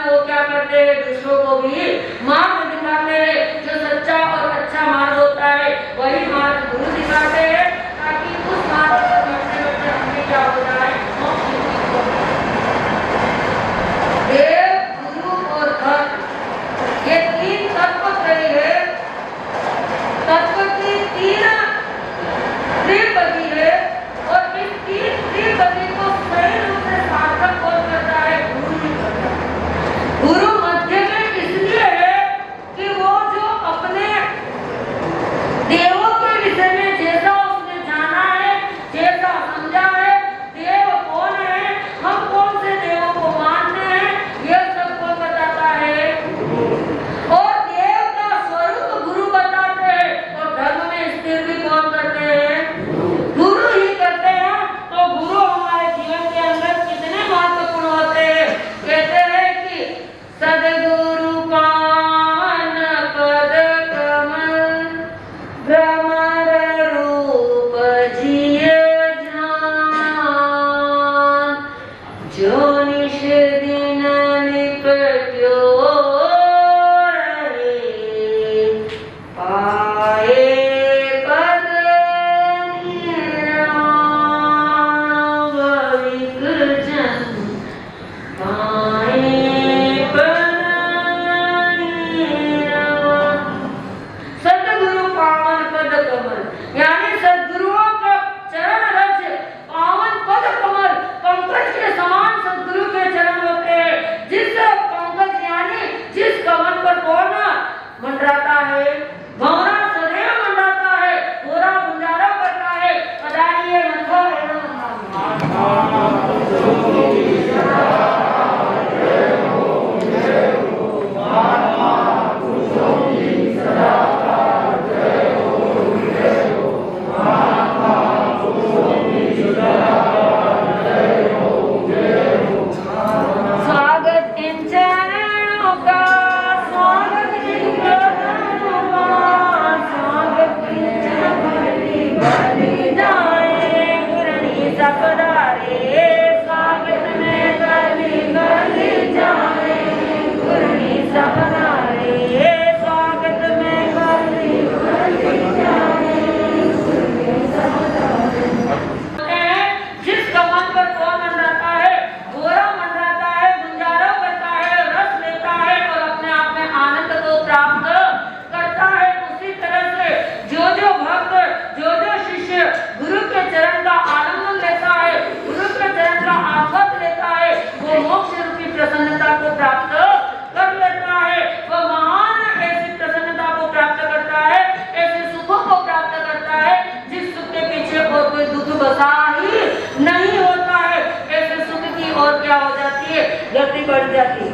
वो क्या करते हैं, दूसरों को भी मार्ग दिखाते हैं। जो सच्चा और अच्छा मार्ग होता है वही मार्ग गुरु दिखाते हैं, ताकि उस मार्ग पर बढ़ते बढ़ते हमें क्या हो जाए, मोक्ष की हो जाए। देव, गुरु और धर्म, ये तीन तत्व त्रयी है। तत्व की तीन त्रिपदी है, और इस तीन त्रिपदी को सही रूप से सार्थक कौन करता है, गुरु ही करता है। गुरु मध्य में इसलिए है कि वो जो अपने देवों के विषय में जैसा उसने जाना है, जैसा समझा है, देव कौन है, हम कौन से देवों को मानते हैं, यह सब कौन बताता है, और देव का स्वरूप गुरु बताते हैं, और धर्म में स्थिर भी कौन करते हैं, गुरु ही करते हैं। तो गुरु हमारे जीवन के अंदर कितने महत्वपूर्ण होते हैं। कहते हैं कि सद्गुरु पावन पद कमल, भ्रमर रूप जिय ध्यान, जो निश दिन निपट्यो रहे, पाए पद निर्वाण, भविक जन पाए पद निर्वाण। सद्गुरु पावन पद कमल, यानी सद्गुरुओं का चरण रज पावन पद कमल, पंकज के समान सद्गुरु के चरण होते हैं। जिस पंकज यानी जिस कमल पर कौन मंडराता है, भंवरा सदैव मंडराता है, पूरा गुंजारा करता है। अदानिये मथो स्वागत इन चरणों का, स्वागत इन चरणों का, स्वागत इन चरणों बलि जाए गुरनी सपदारे, स्वागत में गली गली जाए गुरनी सपदारे, स्वागत में गली गली जाए गुरनी सपदारे। जिस कमल पर कौन मंडराता है, गोरा मंडराता है, गुंजारा करता है, रस लेता है और अपने आप में आनंद को प्राप्त करता है। उसी तरह से जो भक्त, जो शिष्य गुरु के चरण का आनंद लेता है, गुरु के चरण का आस्वाद लेता है, वो मोक्ष रूपी प्रसन्नता को प्राप्त कर लेता है। वो महान ऐसी प्रसन्नता को प्राप्त करता है, ऐसे सुखों को प्राप्त करता है जिस सुख के पीछे और कोई दुख बसा ही नहीं होता है। ऐसे सुख की और क्या हो जाती है, गति बढ़ जाती है।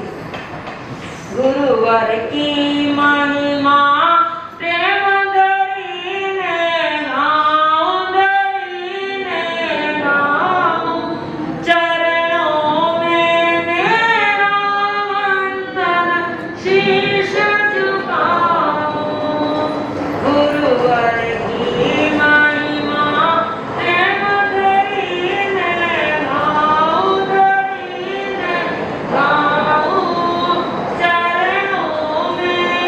गुरुवर की महिमा प्रेम धरी ने गाऊं, धरी ने गाऊं, चरणों में मेरा वंदन शीश झुकाऊं। गुरुवर की महिमा प्रेम धरी ने गाऊं, धरी ने गाऊं, चरणों में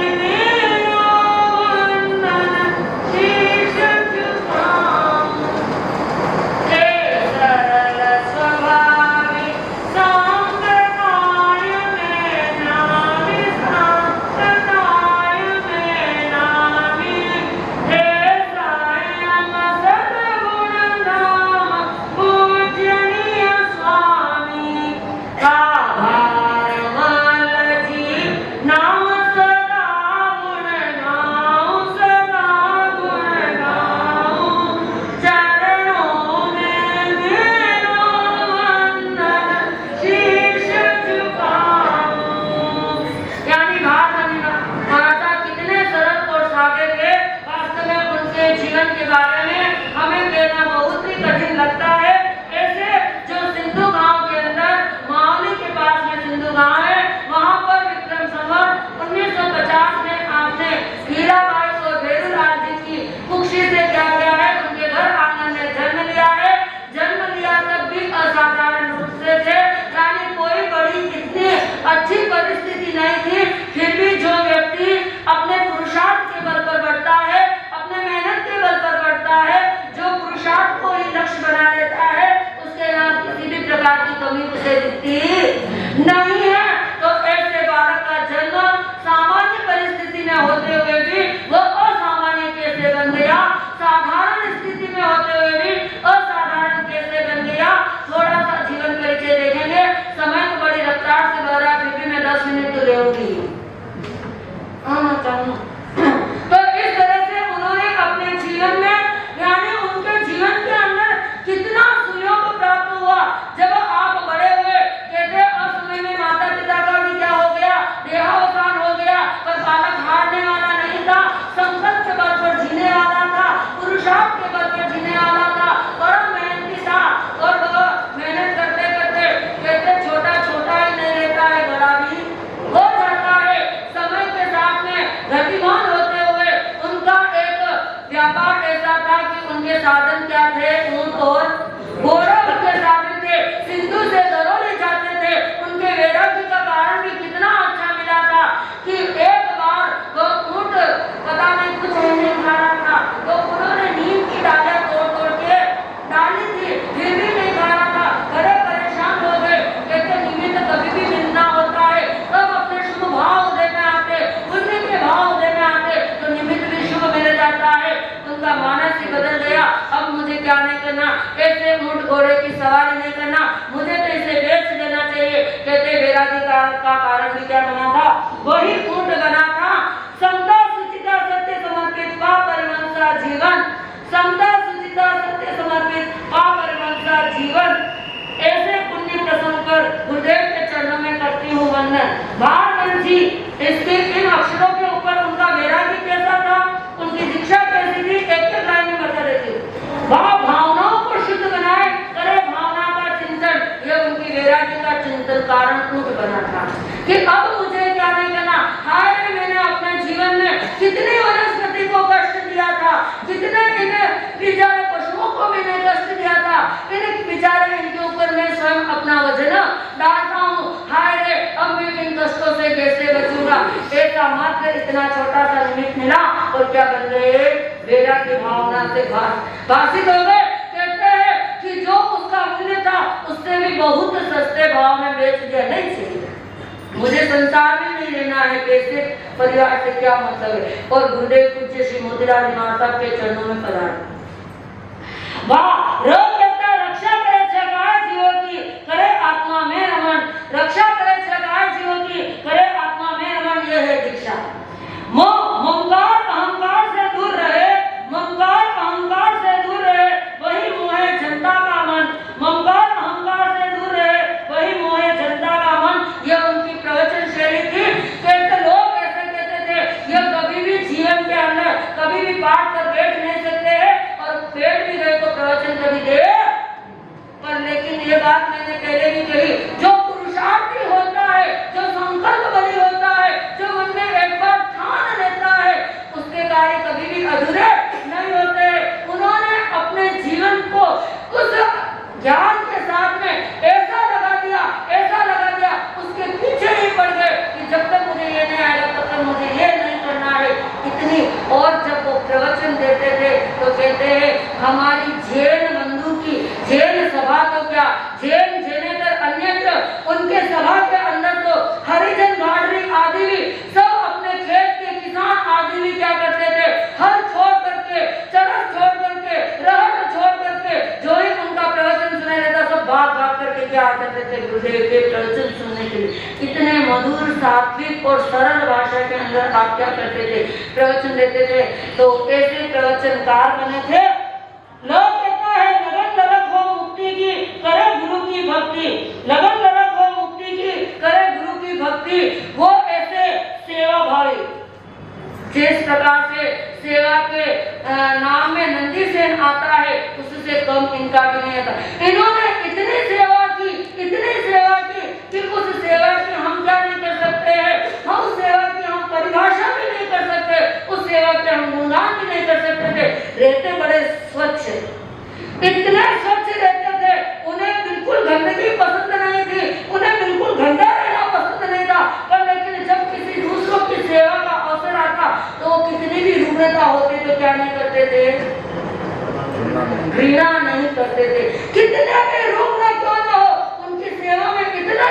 परिस्थिति नहीं है। तो ऐसे बालक का जन्म सामान्य परिस्थिति में होते हुए भी वो असामान्य कैसे बन गया, साधारण स्थिति में होते हुए भी असाधारण कैसे बन गया। थोड़ा सा जीवन परिचय देखेंगे, समय तो बड़ी रफ्तार से बढ़ रहा है, फिर भी मैं 10 मिनट तो लेऊंगी। तो इस तरह से उन्होंने अपने जीवन में, यानी उनके जीवन के अंदर कितना सुयोग प्राप्त हुआ। जब आप बड़े हुए, कहते उस समय में माता पिता का भी क्या हो गया, देहावसान हो गया, पर बालक हारने वाला नहीं था, संकल्प के बल पर जीने वाला था, पुरुषार्थ के बल पर जीने वाला था, परम मेहनती था। और वो मेहनत करते करते कहते छोटा छोटा ही नहीं रहता है, बड़ा भी हो जाता है। समय के साथ में गतिमान होते हुए उनका एक व्यापार ऐसा था कि उनके साधन क्या थे, ऊंट और घोड़े उनके साधन थे, सिंधु से दरोले जाते थे। उनके वैराग्य का कारण भी कितना अच्छा मिला था कि एक बार वो ऊंट पता नहीं कुछ नहीं खा रहा था, तो उन्होंने नीम की डालियां तोड़ तोड़ के डाली थी, फिर भी नहीं खा रहा था। बड़े परेशान हो गए, कहते निमित्त कभी भी मिलना होता है, तब अपने शुभ भाव देने आते, पुण्य के भाव देने आते तो निमित्त भी शुभ मिल जाता है। उनका मानस ही बदल गया, अब मुझे क्या नहीं करना, ऐसे ऊंट घोड़े की सवारी नहीं करना, मुझे तो इसे बेच देना चाहिए। कहते वैरागी का कारण भी क्या बना था, वही ऊंट बना था। समता सुचिता सत्य समर्पित पापरिवंसा जीवन, समता सुचिता सत्य समर्पित पापरिवंसा जीवन। ऐसे पुण्य प्रसंग पर गुरुदेव के चरणों में करती हूँ वंदन। भारत जी इसके इन अक्षरों के ऊपर उनका वैरागी कैसा था, उनकी दीक्षा कैसी थी, एक लाइन में बता देती हूँ। भावनाओं को शुद्ध बनाए, करे भावना का चिंतन, ये उनकी वैरागी का चिंतन कारण ऊंट बना था कि अब मुझे क्या नहीं करना। हाय मैंने अपने जीवन में कितनी वनस्पति को कष्ट दिया था, कितने इन्हें बेचारे पशुओं को भी नहीं कष्ट दिया था, इन्हें बेचारे इनके ऊपर मैं स्वयं अपना वजन डालता हूँ। हाय रे अब मैं इन कष्टों से कैसे बचूंगा। ऐसा मात्र इतना छोटा सा निमित्त मिला और क्या बन गए, वेदा की भावना से भाषित हो गए। कहते हैं कि जो उसका मूल्य था उससे भी बहुत सस्ते भाव में बेच दिया। नहीं चाहिए मुझे, संसार में नहीं रहना है, पैसे परिवार से क्या मतलब है। और गुरुदेव पूज्य श्री मोतीलाल नेवार साहब के चरणों में पधारा। वाह, रक्षा करे छगार जीवों की, करे आत्मा में रमन, रक्षा करे छगार जीवों की, करे आत्मा में रमन। यह है दीक्षा। ममकार अहंकार से दूर रहे, ममकार अहंकार से दूर रहे, वही मोहे जनता का मन, ममकार अहंकार से दूर रहे, वही मोहे जनता का मन। यह उनकी प्रवचन शैली थी। कहते लोग ऐसे कहते थे, यह कभी भी जीवन के अंदर कभी भी पाठ कर बैठ नहीं सकते हैं, और बैठ भी गए तो प्रवचन कभी दे पर। लेकिन ये बात मैंने पहले भी कही, जो पुरुषार्थी होता है, जो संकल्प बली होता है, जो मन में एक बार ठान लेता है, उसके कार्य कभी भी अधूरे नहीं होते। उन्होंने अपने जीवन को उस ज्ञान के साथ में ऐसा लगा दिया, उसके पीछे ही पड़ गए कि जब तक मुझे ये नहीं आएगा तब तक मुझे ये नहीं करना है, इतनी। और जब वो प्रवचन देते थे तो कहते हैं हमारी जैन बंधु की जैन सभा तो क्या, जैन जैनेतर अन्यत्र, उनके सभा के अंदर तो हरिजन गाड़री आदि भी सब अपने खेत के किसान आदि भी क्या करते थे, हल छोड़ करके, चरस छोड़ करके, रहट छोड़ करके, जो ही उनका प्रवचन सुनाई देता सब भाग भाग करके क्या करते थे, गुरुदेव के प्रवचन सुनने के लिए। इतने मधुर सात्विक और सरल भाषा के अंदर आप क्या करते थे, प्रवचन देते थे। तो ऐसे प्रवचनकार बने थे। लोग कहता है लगन ललक हो मुक्ति की, करे गुरु की भक्ति, लगन ललक हो मुक्ति की, करे गुरु की भक्ति। वो ऐसे सेवा भावी, जिस प्रकार से सेवा के नाम में नंदी सेन आता है, उससे कम इनका भी नहीं आता। इन्होंने इतनी सेवा की कि उस सेवा की हम क्या नहीं कर सकते हैं, हम उस सेवा की हम परिभाषा भी नहीं कर सकते, उस सेवा के हम गुणगान भी नहीं कर सकते थे। रहते बड़े स्वच्छ, इतने स्वच्छ रहते थे, उन्हें बिल्कुल गंदगी पसंद नहीं थी, उन्हें बिल्कुल गंदा रहना पसंद नहीं था। पर लेकिन जब किसी दूसरों की सेवा का अवसर आता तो वो कितनी भी रुग्णता होती तो क्या नहीं करते थे, घृणा नहीं करते थे। कितने भी रुग्ण क्यों न हो, उनकी सेवा में इतना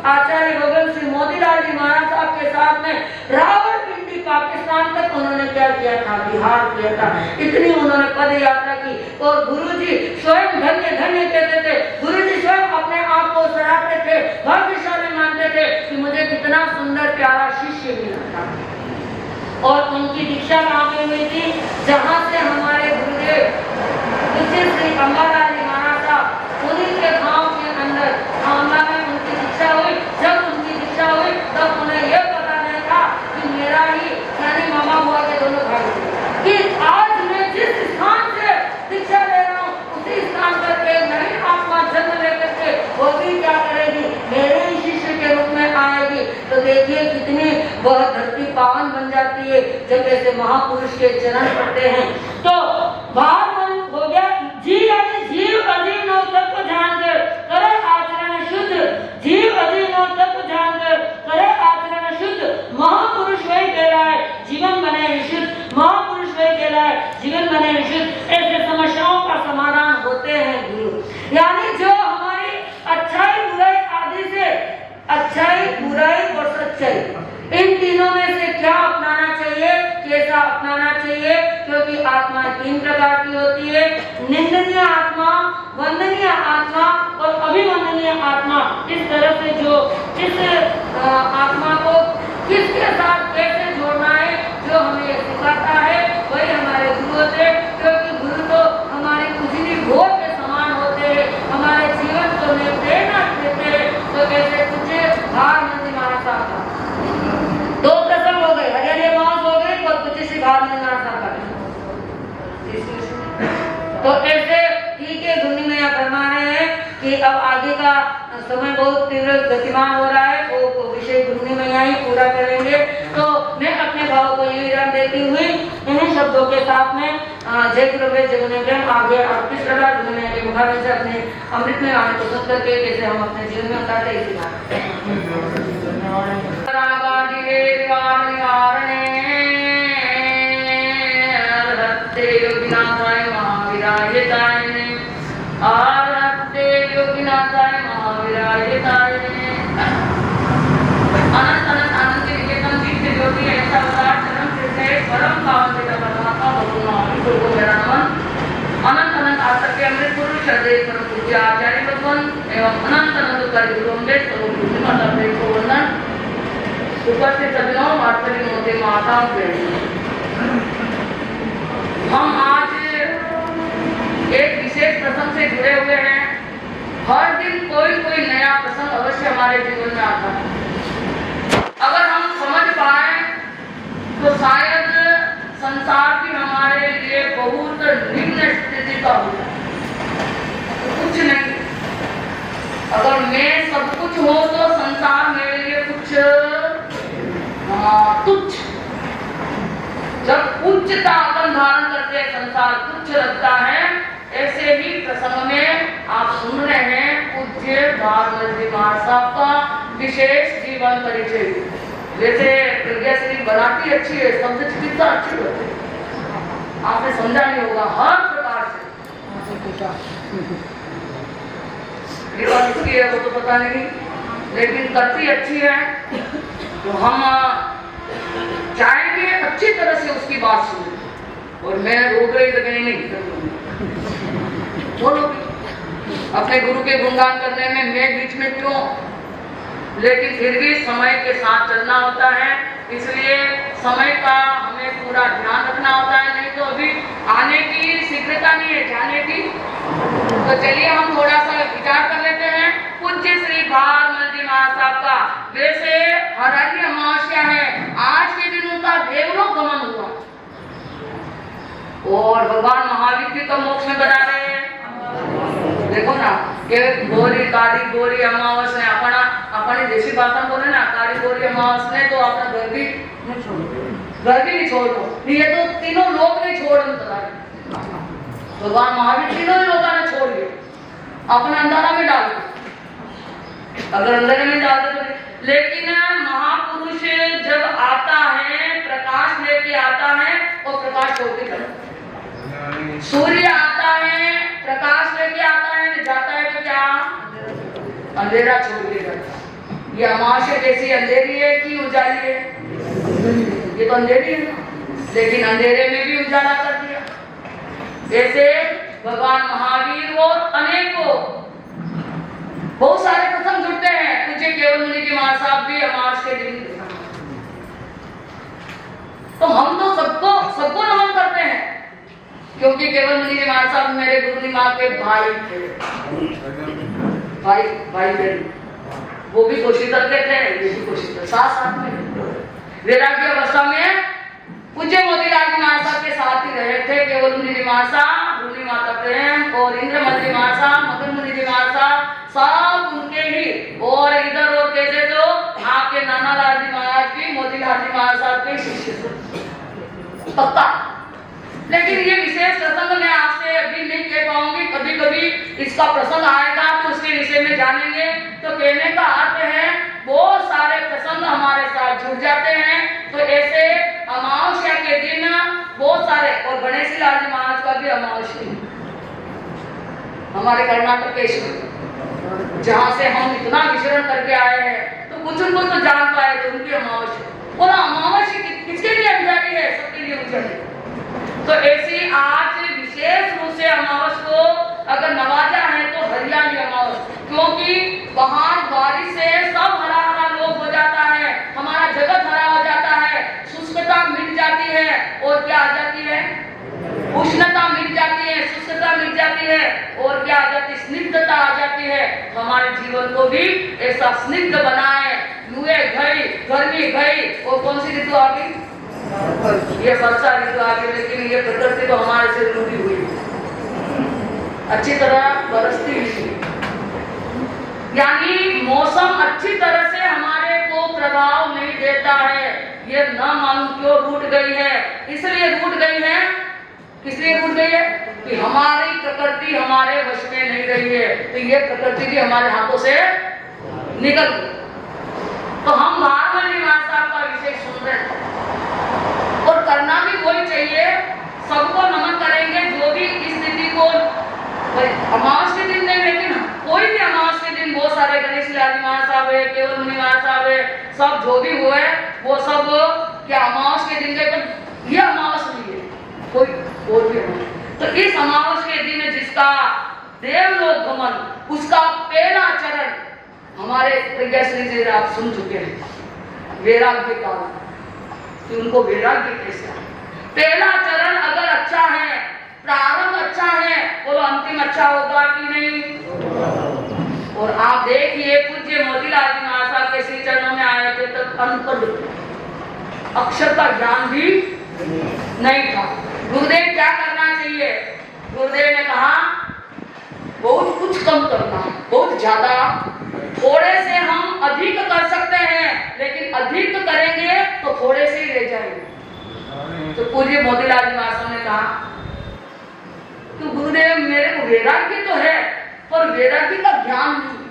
आचार्य भगत श्री मोतीलाल जी महाराज साहब के साथ में रावलपिंडी पाकिस्तान तक उन्होंने क्या किया था, बिहार किया था। इतनी उन्होंने पद यात्रा की और गुरुजी स्वयं धन्य धन्य कहते थे। गुरुजी स्वयं अपने आप को सराहते थे, भाग्यशाली मानते थे कि मुझे कितना सुंदर प्यारा शिष्य मिला था। और उनकी दीक्षा कहाँ पे हुई थी, जहाँ से हमारे गुरुदेव श्री अम्बालाल जी महाराज साहब उन्हीं के गांव के अंदर आंबा में उनकी दीक्षा हुई। जब उनकी दीक्षा हुई तब उन्हें यह पता नहीं था कि मेरा ही यानी मामा बुआ के दोनों भाई कि आज मैं जिस स्थान से दीक्षा ले रहा हूँ उसी स्थान पर एक नई आत्मा जन्म लेकर के वो भी क्या करेगी, मेरे ही शिष्य के रूप में आएगी। तो देखिए कितनी वह धरती पावन बन जाती है जब ऐसे महापुरुष के चरण पड़ते हैं। तो बाहर हो गया जी यानी जीव अधीन हो तत्व जान कर करे आचरण शुद्ध, जीव अधीन हो तत्व जान कर करे आचरण शुद्ध, महापुरुष वही कहलाए जीवन बने विशुद्ध, महापुरुष वही कहलाए जीवन बने विशुद्ध। ऐसे समस्याओं का समाधान होते हैं गुरु, यानी जो हमारी अच्छाई बुराई आदि से अच्छाई बुराई और सच्चाई इन तीनों में से क्या अपनाना चाहिए, कैसा अपनाना चाहिए, क्योंकि आत्मा तीन प्रकार की होती है, निंदनीय आत्मा, वंदनीय आत्मा और अभिवंदनीय आत्मा। इस तरह से जो इस आत्मा को किसके साथ कैसे जोड़ना है जो हमें सिखाता है वही हमारे गुरु होते हैं, क्योंकि गुरु तो हमारी उजली भोर के समान होते हैं, हमारे जीवन को में प्रेरणा देते हैं। तो कैसे कुछ भार मंदिर महाराज साहब दो प्रसंग हो गए, हरियाणा मास हो गए और कुछ शिकार में तो ऐसे ठीक है। धुनी में यह फरमा रहे हैं कि अब आगे का समय बहुत तीव्र गतिमान हो रहा है, वो विषय धुनी में यहाँ ही पूरा करेंगे। तो मैं अपने भाव को ये विराम देती हुई इन्हीं शब्दों के साथ में जय गुरुदेव जगन्नाथ के आगे आप किस प्रकार धुनी के मुखावे से अपने अमृत में आने को सुन करके कैसे हम अपने जीवन में उतारते इसी बात योगिनाथाय महावीरायताय आरहते योगिनाथाय महावीरायताय अनंत अनंत आनंद के निकेतन दिव्य ज्योति ऐसा अवतार चरम कृष्ण परम पावन पिता परमात्मा भगवान को मेरा नमन। अनंत अनंत आसक्ति अमृत पुरुष हृदय परम पूज्य आचार्य भगवान एवं अनंत अनंत कार्य गुरु अमृत परम पूज्य माता प्रेम को वंदन। उपस्थित सभी वार्षिक मोदी माताओं के हम आज एक विशेष प्रसंग से जुड़े हुए हैं। हर दिन कोई कोई नया प्रसंग अवश्य हमारे जीवन में आता है। अगर हम समझ पाए तो शायद संसार भी हमारे लिए बहुत निम्न स्थिति का हो जाए। कुछ नहीं, अगर मैं सब कुछ हो तो संसार मेरे लिए कुछ तुच्छ। जब उच्चता अपन धारण करते संसार तुच्छ लगता है, ऐसे ही प्रसंग में आप सुन रहे हैं पूज्य भारती महाराज साहब का विशेष जीवन परिचय। जैसे प्रज्ञाश्री बनाती अच्छी है, शब्द चिकित्सा अच्छी होती है, आपने समझा नहीं होगा हर प्रकार से किसकी है वो तो पता नहीं, लेकिन करती अच्छी है। तो हम चाहेंगे अच्छी तरह से उसकी बात सुने। और मैं रोक रही तो कहीं नहीं बोलो, अपने गुरु के गुणगान करने में मैं बीच में क्यों, लेकिन फिर भी समय के साथ चलना होता है, इसलिए समय का हमें पूरा ध्यान रखना होता है। नहीं तो अभी आने की शीघ्रता नहीं है, जाने की। तो चलिए हम थोड़ा सा विचार कर लेते हैं पूज्य श्री भारती महाराज साहब का। वैसे हरियाणा अमावस्या है, आज के दिन उनका देवलोक गमन हुआ और भगवान महावीर भी तो मोक्ष में बना रहे हैं। देखो ना कि गोरी काली गोरी अमावस ने अपनी देशी भाषा बोले ना, काली गोरी अमावस ने तो अपना घर भी नहीं छोड़ो, घर भी नहीं छोड़ दो। ये तो तीनों लोग नहीं छोड़, भगवान महावीर तीनों लोगों ने छोड़ दिए, अपने अंधारा में डाल दिया। अगर अंधेरे में डाल दे तो, लेकिन महापुरुष जब आता है प्रकाश लेके आता है और प्रकाश छोड़ के जाता है। सूर्य आता है प्रकाश लेके आता है, जाता है तो क्या अंधेरा छोड़ के जाता है। ये अमावस्या कैसी अंधेरी है कि उजाली है? ये तो अंधेरी है, लेकिन अंधेरे में भी उजाला कर दिया। ऐसे भगवान महावीर वो अनेकों बहुत सारे प्रसंग जुड़ते हैं। पूज्य केवल मुनि जी महाराज साहब भी अमावस्या के दिन, तो हम तो सबको नमन करते हैं, क्योंकि केवल मुनि जी महाराज साहब मेरे गुरु माँ के भाई थे, भाई बहन। वो भी कोशिश करते थे, ये भी कोशिश करते, साथ में वैराग्य अवस्था में पूज्य मोतीलाल जी महाराज साहब के साथ ही रहे थे। केवल मुनि जी महाराज साहब, गुरु माता प्रेम और इंद्रमल जी महाराज साहब, मदन मुनि जी महाराज साहब, सब उनके ही। और इधर और कहते तो आपके नाना लाल जी महाराज भी मोतीलाल जी महाराज साहब के शिष्य पक्का। लेकिन ये विशेष प्रसंग मैं आपसे अभी नहीं कह पाऊंगी, कभी कभी इसका प्रसंग आएगा तो उसके विषय में जानेंगे। तो कहने का अर्थ है बहुत सारे प्रसंग हमारे साथ जुड़ जाते हैं। तो ऐसे अमावस्या के दिन बहुत सारे, और गणेश लाल जी महाराज का भी अमावस्या हमारे कर्नाटक के जहाँ से हम इतना विचरण करके आए हैं, तो कुछ उनको तो जान पाए तो उनकी अमावस्या। और अमावस्या किसके लिए अंजारी है? सबके लिए उजाली। तो ऐसी आज विशेष रूप से अमावस को अगर नवाजा है तो हरियाली अमावस, क्योंकि बाहर बारिश से सब हरा हरा लोग हो जाता है, हमारा जगत हरा हो जाता है, शुष्कता मिट जाती है, और क्या आ जाती है? उष्णता मिट जाती है, शुष्कता मिट जाती है, और क्या आ जाती है? स्निग्धता आ जाती है। हमारे जीवन को भी ऐसा स्निग्ध बनाए। लुए गई, गर्मी गई, और कौन सी ऋतु आ गई? ये वर्षा ऋतु आ गई। लेकिन ये प्रकृति तो हमारे से रूढ़ी हुई, अच्छी तरह बरसती हुई, यानी मौसम अच्छी तरह से हमारे को प्रभाव नहीं देता है। ये न मालूम क्यों रूठ गई है। इसलिए रूठ गई है, किसलिए रूठ गई है? कि हमारी प्रकृति हमारे वश में नहीं रही है, तो ये प्रकृति भी हमारे हाथों से निकल गई। तो हम भारत साहब का विषय सुन रहे हैं, और करना भी वही चाहिए। सबको नमन करेंगे जो भी इस स्थिति को अमावस के दिन नहीं, लेकिन कोई भी अमावस के दिन बहुत सारे गणेश लाल जी महाराज साहब है, केवल मुनि महाराज साहब है, सब जो भी हुए वो सब क्या अमावस के दिन के ये अमावस नहीं है, कोई और भी नहीं। तो इस अमावस के दिन जिसका देवलोक गमन, उसका पहला चरण हमारे प्रज्ञाश्री जी आप सुन चुके हैं, वैराग्य का, कि उनको वैराग्य कैसे आए। पहला चरण अगर अच्छा है, प्रारंभ अच्छा है, तो अंतिम अच्छा होगा कि नहीं? और आप देखिए पूज्य मोतीलाल जी महाराज साहब के श्री चरणों में आए थे तब अनपढ़, अक्षर का ज्ञान भी नहीं था। गुरुदेव क्या करना चाहिए? गुरुदेव ने कहा बहुत कुछ कम करना, बहुत ज्यादा, थोड़े से हम अधिक कर सकते हैं, लेकिन अधिक करेंगे तो थोड़े से ही रह जाएंगे। तो पूज्य मोतीलाल जी महाराज ने कहा तो गुरुदेव मेरे को वैराग्य तो है, पर वैराग्य का ज्ञान नहीं।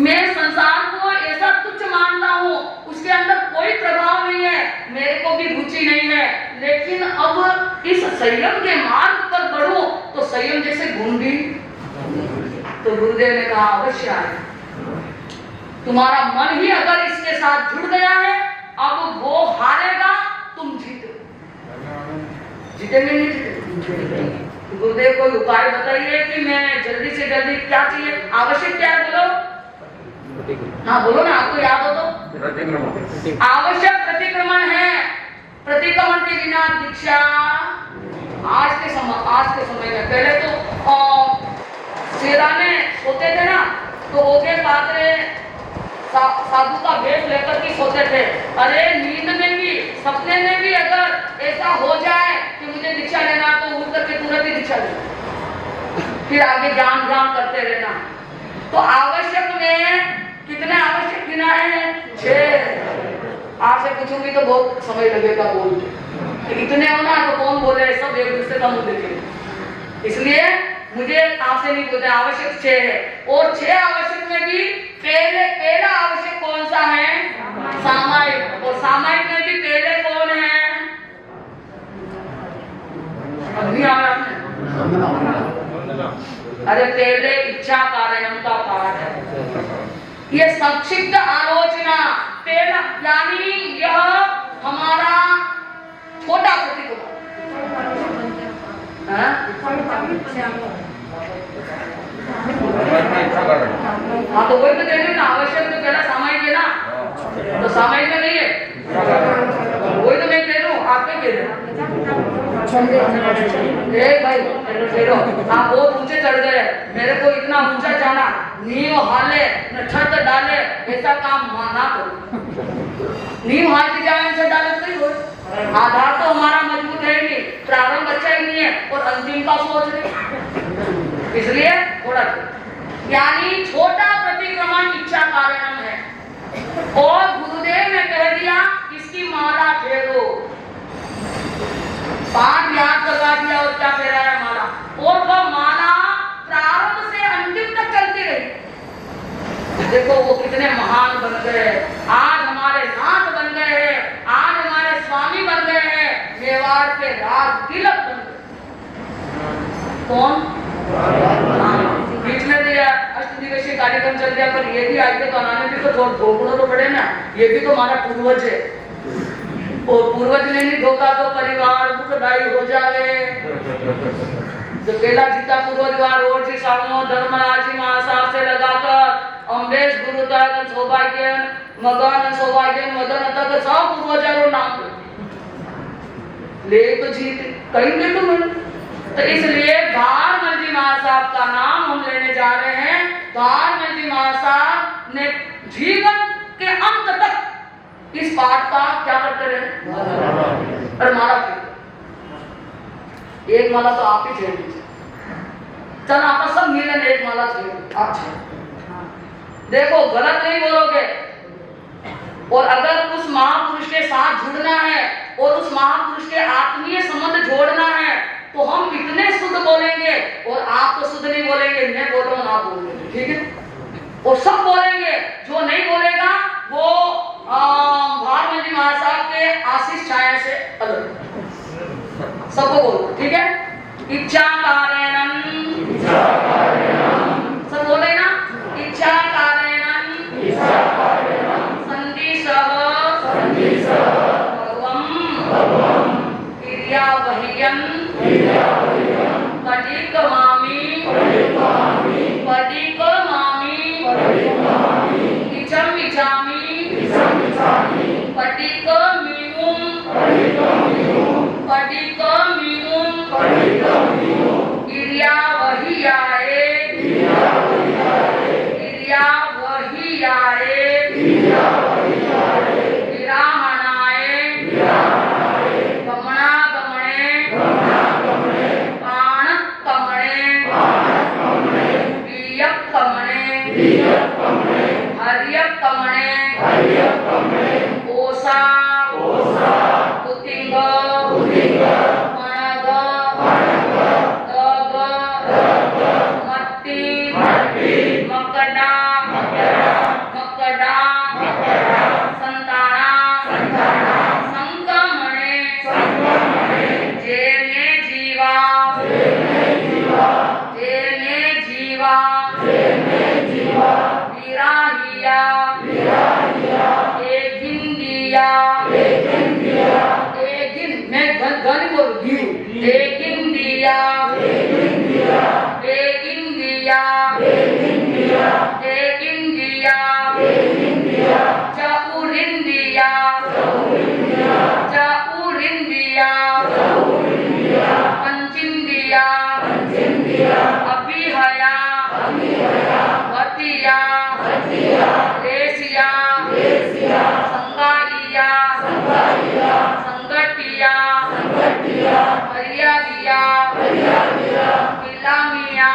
मैं संसार को ऐसा तुच्छ मानता हूँ, उसके अंदर कोई प्रभाव नहीं है, मेरे को भी रुचि नहीं है, लेकिन अब इस संयम के मार्ग पर बढ़ूं तो संयम जैसे घूंगी। तो गुरुदेव ने कहा अवश्य है, तुम्हारा मन ही अगर इसके साथ जुड़ गया है, अब वो हारेगा, तुम जीतेंगे नहीं जीतेंगे। तो गुरुदेव कोई उपाय बताइए कि मैं जल्दी से जल्दी क्या चाहिए, आवश्यक क्या है? बोलो, हाँ बोलो ना, आपको याद हो तो। आवश्यक प्रतिक्रमण है, प्रतिक्रमण के बिना दीक्षा आज के समय में, पहले तो शेराने सोते थे ना, तो ओके पात्रे साधु का भेष लेकर के सोते थे। अरे नींद में भी, सपने में भी अगर ऐसा हो जाए कि मुझे दीक्षा लेना, तो उठ करके तुरंत ही दीक्षा लेना, फिर आगे ज्ञान करते रहना। तो आवश्यक में कितने आवश्यक गिनाए हैं? 6। आपसे पूछूंगी तो बहुत समय लगेगा बोलते, इतने होना तो कौन बोले, सब एक दूसरे का मुंह देखेंगे। इसलिए मुझे आपसे नहीं बोलते, आवश्यक 6 है। और 6 आवश्यक में भी पहला आवश्यक कौन सा है? सामायिक। और सामायिक में भी पहले कौन है? अभी अरे पहले इच्छा कारणम का पाठ है। ये संक्षिप्त आलोचना पहला, यानी यह हमारा छोटा प्रतिक्रमण। हाँ तो वही तो कह रही ना, आवश्यक तो पहला सामायिक है ना, तो सामायिक में नहीं है, वही तो मैं कह रहा हूँ, आप क्या कह रहे हो? भाई आप बहुत ऊंचे चढ़ गए, मेरे को इतना ऊंचा जाना, नींव हाले न छत डाले, ऐसा काम ना करो। नींव हाल के जाए छत डाले तो नहीं हो, आधार तो हमारा मजबूत है नहीं, प्रारंभ अच्छा ही नहीं है और अंतिम का सोच रहे, इसलिए थोड़ा, यानी छोटा प्रतिक्रमण इच्छा कारणम है। और गुरुदेव ने कह दिया इसकी माला फेरो, पाठ याद करवा दिया और क्या फेराया माला, और वह माला प्रारंभ से अंतिम तक चलती रही। देखो वो कितने महान बन गए, आज हमारे नाथ बन गए हैं, आज हमारे स्वामी बन गए हैं, मेवाड़ के राज तिलक बन गए। कौन? बीच में दिया अष्टदिवसीय कार्यक्रम चल गया, पर ये भी आगे तो आने भी तो धोखना तो पड़े ना, ये भी तो हमारा पूर्वज है, और पूर्वज ने नहीं धोखा तो परिवार दुखदायी हो जावे। जो पहला जीता पूर्वजवार और जी सामो धर्मराज जी महासाब से लगाकर अम्बेश गुरु तक सौभाग्य मगन सौभाग्य मदन तक सब पूर्वजों नाम ले तो जीते कहीं ले तो मिले। तो इसलिए धारमल जी महासाब का नाम हम लेने जा रहे हैं। धारमल जी महासाब ने जीवन के अंत तक इस पाठ का क्या करते रहे, और माला फेर, एक माला तो आप ही फेर दीजिए, चल आपका सब मिलन एक माला फेर, अच्छा देखो गलत नहीं बोलोगे। और अगर उस महापुरुष के साथ जुड़ना है और उस महापुरुष के आत्मीय संबंध जोड़ना है तो हम इतने शुद्ध बोलेंगे, और आप तो शुद्ध नहीं बोलेंगे, मैं बोल रहा हूं आप बोलेंगे, ठीक है, और सब बोलेंगे। जो नहीं बोलेगा वो धारमल जी महासाब के आशीष छाया से अलग, सबको बोलो, ठीक है। इच्छा कारणं, सब बोले ना, इच्छा कारणं संदिशः भगवं क्रियावह्यं पटिकमामि इच्छं इच्छामि पटिकमिमुं क्रियावह्याय विराहणाय गमनागमने पाणकमणे वीयकमणे हर्यकमणे ओसा कुतिंग पणग दग मत्ती मकड़ा संताना संकमणे जेने जीवा विराहिया एगिंदिया मैं गन बोल एगिंदिया चौरिंदिया पंचिंदिया अभिहया वतिया रेसिया संगाइया संगटिया हरियालिया पिलामिया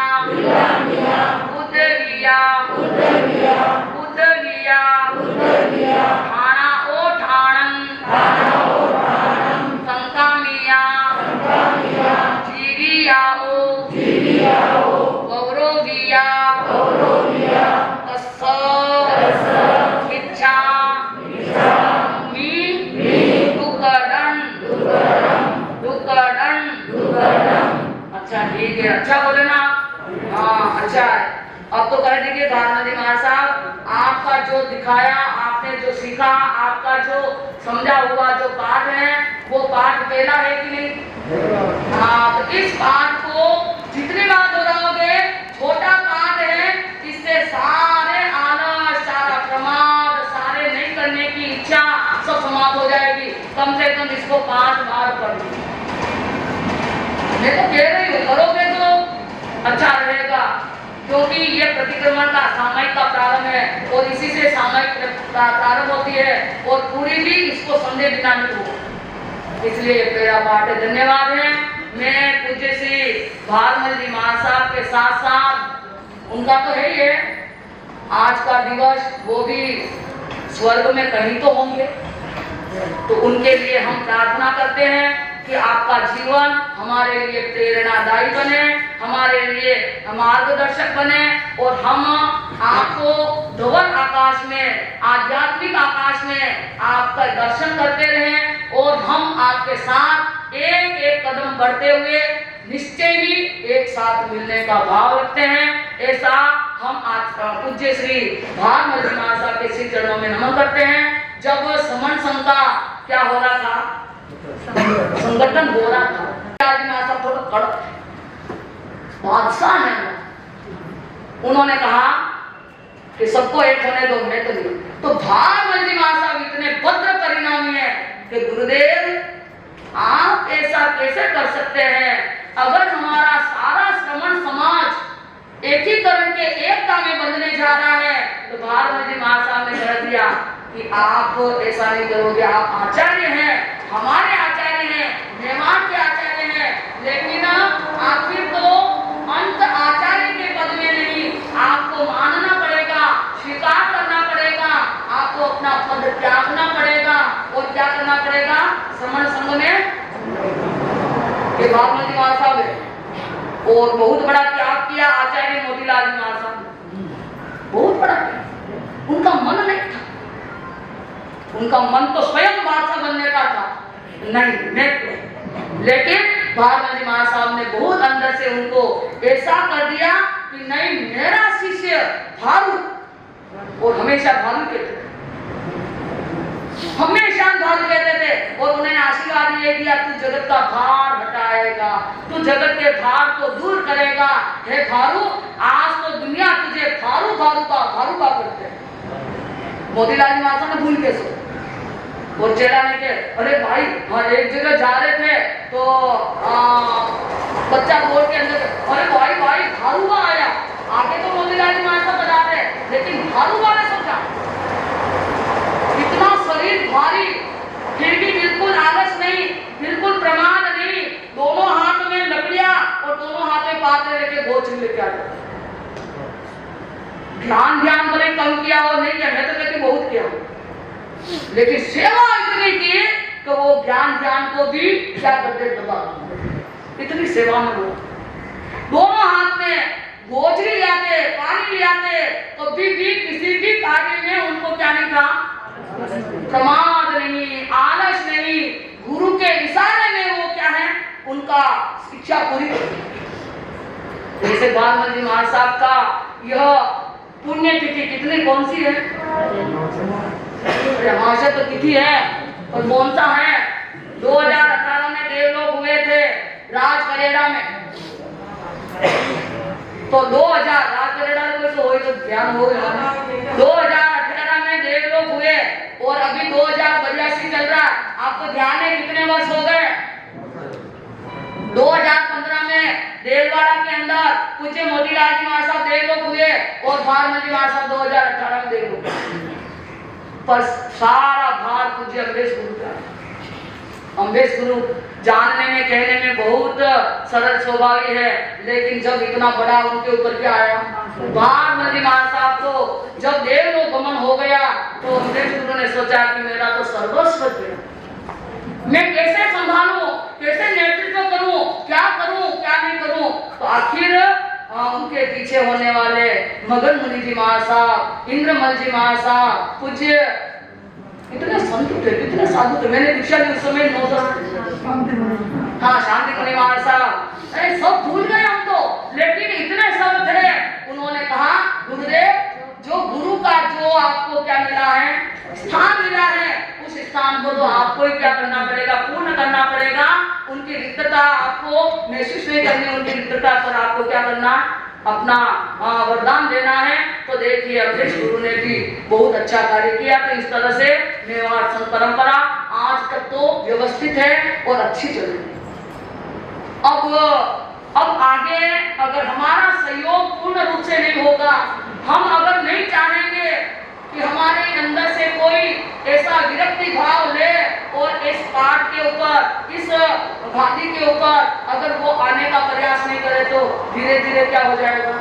उदरिया ठाणा ओ ठाणन संकामिया जीरियाओ गौरविया तस्स जो दिखाया, आपने जो सीखा, आपका जो समझा हुआ जो पाठ है वो पाठ पहला है कि नहीं? हाँ, तो इस पाठ को जितनी बार दोहराओगे, छोटा पाठ है, इससे सारे आलस, सारा प्रमाद, सारे नहीं करने की इच्छा सब समाप्त हो जाएगी। कम से कम इसको 5 बार पढ़ो। मैं तो कह रही हूँ करोगे तो अच्छा रहेगा, क्योंकि ये प्रतिक्रमण का सामयिक का प्रारंभ है और इसी से सामयिक प्रारंभ होती है और पूरी भी इसको समझे बिना नहीं हो, इसलिए मेरा पाठ है। धन्यवाद है। मैं पूज्य श्री भारमल जी महाराज साहब के साथ साथ उनका तो है ही है, आज का दिवस वो भी स्वर्ग में कहीं तो होंगे, तो उनके लिए हम प्रार्थना करते हैं कि आपका जीवन हमारे लिए प्रेरणादायी बने, हमारे लिए मार्गदर्शक बने और हम आपको धवल आकाश में, आध्यात्मिक आकाश में आपका दर्शन करते रहें और हम आपके साथ एक एक कदम बढ़ते हुए निश्चय ही एक साथ मिलने का भाव रखते हैं। ऐसा हम आज पूज्य श्री भारमल जी महाराज साहब के श्री चरणों में नमन करते हैं। जब समन संघ का क्या हो रहा था, संगठन हो रहा था, आज महाराज साहब थोड़ा कड़क बादशाह है, उन्होंने कहा कि सबको एक होने दो, मैं तो नहीं। तो भारमल जी महाराज साहब इतने भद्र परिणामी है कि गुरुदेव आप ऐसा कैसे कर सकते हैं? अगर हमारा सारा श्रमण समाज एकीकरण के एकता में बंधने जा रहा है, तो भारमल जी महाराज साहब ने कह दिया कि आप ऐसा नहीं करोगे, आप आचार्य हैं, हमारे आचार्य हैं, मेहमान के आचार्य हैं, लेकिन आखिर तो अंत आचार्य के पद में नहीं, आपको मानना पड़ेगा, स्वीकार करना पड़ेगा, आपको अपना पद त्यागना पड़ेगा और क्या करना पड़ेगा? श्रमण संघ में ये भारमल जी महाराज साहब है और बहुत बड़ा त्याग किया आचार्य मोतीलाल जी महाराज साहब, बहुत बड़ा त्याग। उनका मन नहीं था, उनका मन तो स्वयं बादशाह बनने का था, नहीं मैं तो, लेकिन भारमल जी महाराज साहब ने बहुत अंदर से उनको ऐसा कर दिया कि नहीं, मेरा शिष्य भारू, और हमेशा भारू कहते थे, हमेशा भारू कहते थे और उन्होंने आशीर्वाद ये दिया, तू जगत का भार हटाएगा, तू जगत के भार को दूर करेगा। हे भारू, आज तो दुनिया तुझे भारू भारू का करते हैं। मोतीलाल जी महाराज ने भूल के सो और चेला ने के, अरे भाई हाँ एक जगह जा रहे थे तो बच्चा बोल के अंदर, अरे भाई भारूबा आया। आगे तो मोतीलाल जी महाराज बता रहे, लेकिन भारूबा ने सोचा, इतना शरीर भारी, फिर भी बिल्कुल आलस नहीं, बिल्कुल प्रमाद नहीं, दोनों हाथ में लकड़ियां और दोनों हाथ में पात्र लेके गोचरी लेके आ जाते। ध्यान भले कम किया हो, नहीं किया, मैं तो कहती बहुत किया, लेकिन सेवा इतनी की कि वो ज्ञान को भी क्या करते दबा, इतनी सेवा में वो दोनों हाथ में गोचरी ले आते, पानी ले आते, तो भी किसी भी कार्य में उनको क्या नहीं था? प्रमाद नहीं, आलस नहीं, गुरु के इशारे में वो क्या है, उनका इच्छा पूरी करती। जैसे भारमल जी महाराज साहब का यह पुण्यतिथि कितनी कौन सी है? हमारे तो तिथि है, और कौन सा है? 2018 में देवलोक हुए थे राजकरेड़ा में, तो 2000 राजकरेड़ा में तो हो ध्यान हो गया। 2018 में देवलोक हुए और अभी 2082 चल रहा है, आपको ध्यान है कितने वर्ष हो गए? 2015 में देववाड़ा के अंदर पूज्य मोतीलाल जी महाराज साहब देवलोक हुए और भारमल जी महाराज साहब 2018 में देवलोक, पर सारा भार पूज्य अम्बेश गुरु का। अम्बेश गुरु जानने में कहने में बहुत सरल स्वभावी है, लेकिन जब इतना बड़ा उनके ऊपर क्या आया, भारमल जी महाराज साहब को जब देवलोक गमन हो गया तो अम्बेश गुरु ने सोचा कि मेरा तो सर्वस्व है, मैं कैसे संभालूं, कैसे नेतृत्व करूं, क्या करूं, क्या नहीं करूं। तो आखिर उनके पीछे होने वाले मगन मुनि जी महाराज साहब, इंद्रमल जी महाराज साहब, पूज्य इतने संत थे, कितने साधु थे, मैंने दीक्षा ली उस समय 9 हाँ शांति मुनि महाराज साहब, अरे सब भूल गए हम तो, लेकिन इतने सब थे। उन्होंने कहा गुरुदेव, जो गुरु का जो आपको उनको तो आपको ही क्या करना पड़ेगा, पूर्ण करना पड़ेगा। उनकी रिक्तता आपको महसूस नहीं करनी, उनकी रिक्तता पर आपको क्या करना, अपना वरदान देना है। तो देखिए अवधेश गुरु ने भी बहुत अच्छा कार्य किया। तो इस तरह से मेवाड़ संत परंपरा आज तक तो व्यवस्थित है और अच्छी चल रही है। अब आगे अगर हमारा सहयोग पूर्ण रूप से नहीं होगा, हम अगर नहीं चाहेंगे कि हमारे अंदर से कोई ऐसा विरक्ति भाव ले और इस पाठ के ऊपर, इस घाटी के ऊपर अगर वो आने का प्रयास नहीं करे तो धीरे धीरे क्या हो जाएगा।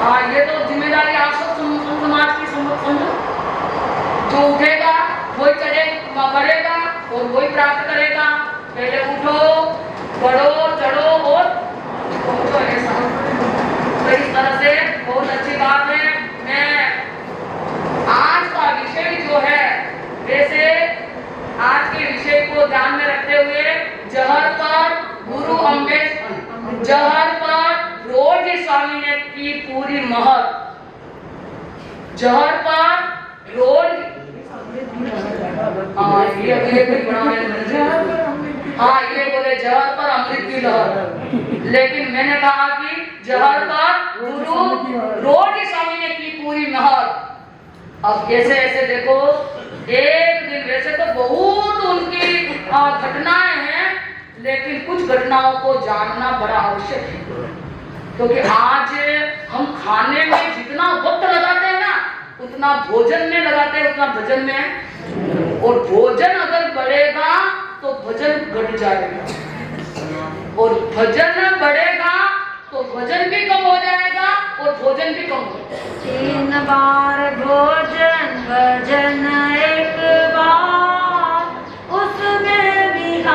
हाँ, ये तो जिम्मेदारी आप सब समाज की समझो। जो उठेगा वही बढ़ेगा और वही प्राप्त करेगा। पहले उठो, बढ़ो, चढ़ो और पहुंचो, ऐसा। तो इस तरह से बहुत अच्छी बात है। मैं आज का विषय जो है, वैसे आज के विषय को ध्यान में रखते हुए जहर पर गुरु अम्बेडकर, जहर पर रोज स्वामी ने की पूरी महर, जहर पर रोज ये बोले जहर पर अमृत की लहर, लेकिन मैंने कहा कि जहर पर गुरु रोज स्वामी ने की पूरी महर। अब ऐसे ऐसे देखो, एक दिन वैसे तो बहुत उनकी घटनाएं हैं, लेकिन कुछ घटनाओं को जानना बड़ा आवश्यक है। क्योंकि आज हम खाने में जितना वक्त लगाते हैं ना, उतना भोजन में लगाते हैं, उतना भजन में। और भोजन अगर बढ़ेगा तो भजन घट जाएगा, और भजन बढ़ेगा तो भजन भी कम हो जाएगा और भोजन भी कम हो जाएगा। 3 बार भोजन भजन एक बार, उसमें भी आ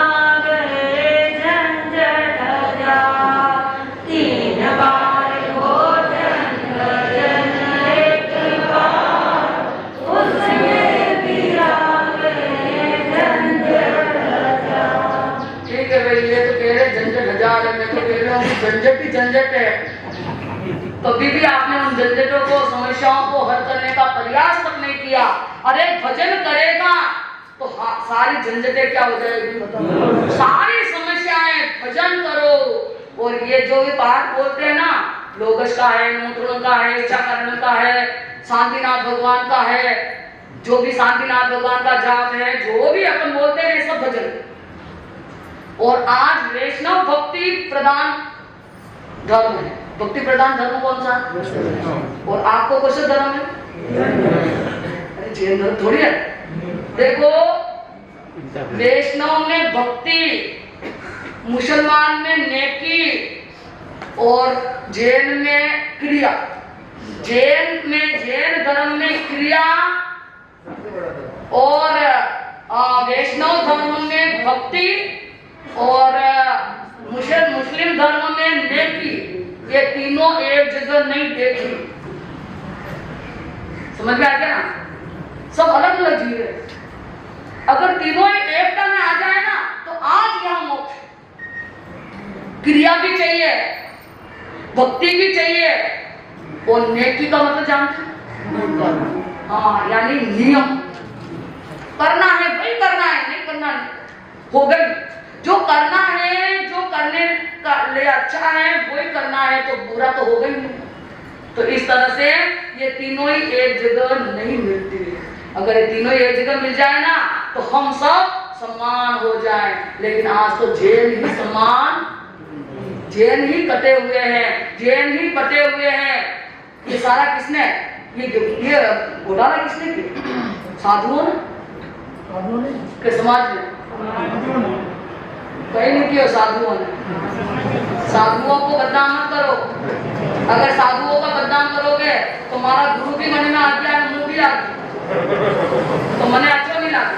गए झंझट हजार। 3 बार भोजन भजन एक बार, उसमें भी आ गए झंझट हजार। ठीक है भाई, ये तो कह रहे झंझट हजार है, मैं तो कह रहा हूँ झंझट ही झंझट है। कभी भी आपने उन झंझटों को, समस्याओं को हल करने का प्रयास तक नहीं किया। अरे भजन करेगा तो सारी झंझटें क्या हो जाएगी, सारी समस्याएं। भजन करो। और ये जो भी पाठ बोलते हैं ना, लोगस का है, नूतन का है, इच्छाकरण का है, शांतिनाथ भगवान का है, जो भी शांतिनाथ भगवान का जाप है, जो भी अपन बोलते हैं, ये सब भजन। और आज वैष्णव भक्ति प्रधान धर्म है। भक्ति प्रधान धर्म कौन सा? और आपको कौन सा धर्म है? अरे जैन धर्म थोड़ी है। देखो, वैष्णव में भक्ति, मुसलमान में नेकी और जैन में क्रिया। जैन धर्म में क्रिया और वैष्णव धर्म में भक्ति और मुस्लिम धर्म में नेकी, ये तीनों एक जगह नहीं देखी। समझ में आ गया ना? सब अलग अलग जीव है। अगर तीनों एकता में आ जाए ना, तो आज यहाँ मोक्ष। क्रिया भी चाहिए, भक्ति भी चाहिए, और नेकी का मतलब जानते हैं? हाँ, यानी नियम। करना है वही करना है, नहीं करना नहीं। हो गई। जो करना है, जो करने का ले अच्छा है वही करना है, तो बुरा तो हो गई नहीं। तो इस तरह से ये तीनों ही एक जगह नहीं मिलती है। अगर ये तीनों एक जगह मिल जाए ना, तो हम सब समान हो जाए। लेकिन आज तो जैन ही समान, जैन ही कटे हुए हैं, जैन ही कटे हुए हैं। ये सारा किसने, ये घोटाला किसने किया? साधुओं ने के समाज में कहीं नहीं किया। साधुओं ने, साधुओं को बदनाम मत करो। अगर साधुओं का बदनाम करोगे तो हमारा गुरु भी मन में आ गया, मुंह भी आ गया, तो मने अच्छा नहीं लगा।